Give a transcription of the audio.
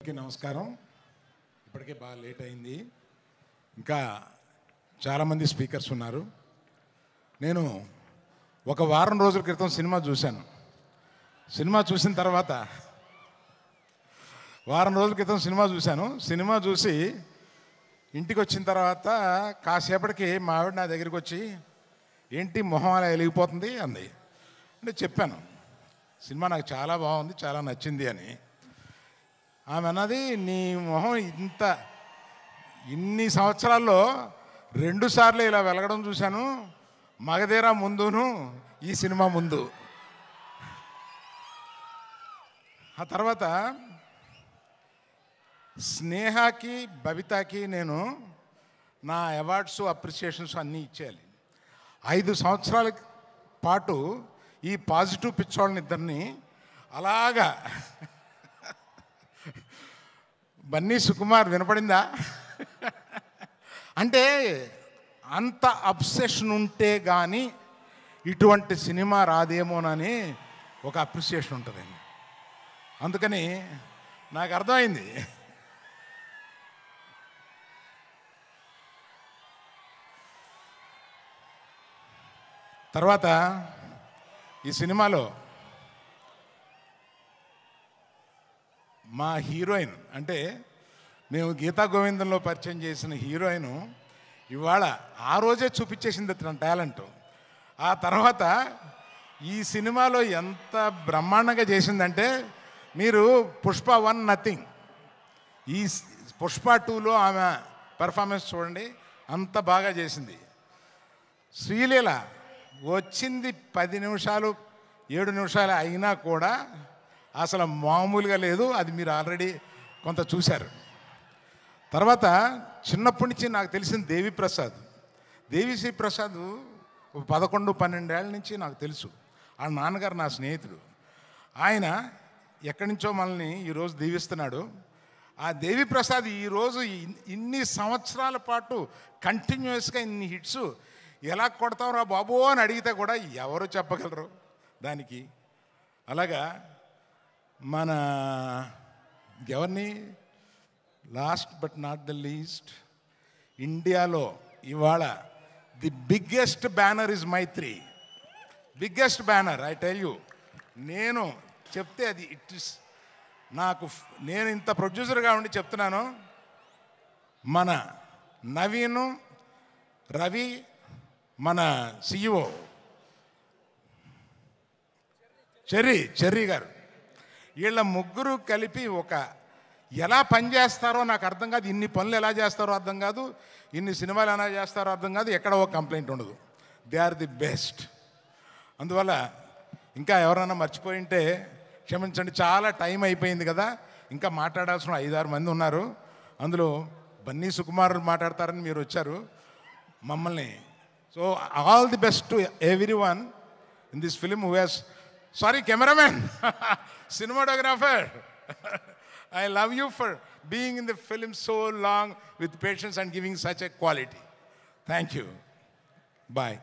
నమస్కారం. ఇప్పటికే బాగా లేట్ అయింది. ఇంకా చాలామంది స్పీకర్స్ ఉన్నారు. నేను ఒక వారం రోజుల క్రితం సినిమా చూశాను. సినిమా చూసిన తర్వాత సినిమా చూసి ఇంటికి వచ్చిన తర్వాత కాసేపటికి మా ఆవిడ నా దగ్గరికి వచ్చి, ఏంటి మొహం అలా వెలిగిపోతుంది అంది. అంటే చెప్పాను, సినిమా నాకు చాలా బాగుంది, చాలా నచ్చింది అని. ఆమె అన్నది, నీ మొహం ఇన్ని సంవత్సరాల్లో 2 సార్లు ఇలా వెలగడం చూశాను, మగధీర ముందును ఈ సినిమా ముందు. ఆ తర్వాత స్నేహకి బబితాకి నేను నా అవార్డ్స్ అప్రిషియేషన్స్ అన్నీ ఇచ్చేయాలి. 5 సంవత్సరాల పాటు ఈ పాజిటివ్ పిచ్చోళ్ళని ఇద్దరిని అలాగా బన్నీ సుకుమార్ వినపడిందా అంటే అంత అబ్సెషన్ ఉంటే కానీ ఇటువంటి సినిమా రాదేమోనని ఒక అప్రిసియేషన్ ఉంటుందండి. అందుకని నాకు అర్థమైంది. తర్వాత ఈ సినిమాలో మా హీరోయిన్, అంటే మేము గీతా గోవిందంలో పరిచయం చేసిన హీరోయిన్ ఇవాళ ఆ రోజే చూపించేసింది తన టాలెంట్. ఆ తర్వాత ఈ సినిమాలో ఎంత బ్రహ్మాండంగా చేసిందంటే, మీరు పుష్ప 1 నథింగ్, ఈ పుష్ప 2లో ఆమె పెర్ఫార్మెన్స్ చూడండి, అంత బాగా చేసింది. శ్రీలీల వచ్చింది 10 నిమిషాలు 7 నిమిషాలు అయినా కూడా అసలు మామూలుగా లేదు. అది మీరు ఆల్రెడీ కొంత చూశారు. తర్వాత చిన్నప్పటి నుంచి నాకు తెలిసిన దేవిశ్రీ ప్రసాద్ 11-12 ఏళ్ళ నుంచి నాకు తెలుసు. ఆ నాన్నగారు నా స్నేహితుడు. ఆయన ఎక్కడి నుంచో మనల్ని ఈరోజు దీవిస్తున్నాడు. ఆ దేవిప్రసాద్ ఈరోజు ఇన్ని సంవత్సరాల పాటు కంటిన్యూస్గా ఇన్ని హిట్స్ ఎలా కొడతావురా బాబు అని అడిగితే కూడా ఎవరు చెప్పగలరు దానికి. అలాగా మన ఎవరిని, last but not the least, ఇండియాలో ఇవాళ the biggest banner is Mythri. Biggest banner, I tell you. నేను చెప్తే అది ఇట్ ఇస్ నేను ఇంత ప్రొడ్యూసర్గా ఉండి చెప్తున్నాను. మన నవీను, రవి, మన CEO చెర్రీ గారు, వీళ్ళ ముగ్గురు కలిపి ఎలా పనిచేస్తారో నాకు అర్థం కాదు. ఇన్ని పనులు ఎలా చేస్తారో అర్థం కాదు, ఇన్ని సినిమాలు ఎలా చేస్తారో అర్థం కాదు, ఎక్కడ ఒక కంప్లైంట్ ఉండదు. They are the best. అందువల్ల ఇంకా ఎవరైనా మర్చిపోయి ఉంటే క్షమించండి. చాలా టైం అయిపోయింది కదా, ఇంకా మాట్లాడాల్సిన 5-6 మంది ఉన్నారు. అందులో బన్నీ సుకుమార్ మాట్లాడతారని మీరు వచ్చారు మమ్మల్ని. So all the best to every one in this film who has, sorry cameraman, cinematographer, I love you for being in the film so long with patience and giving such a quality. Thank you. Bye.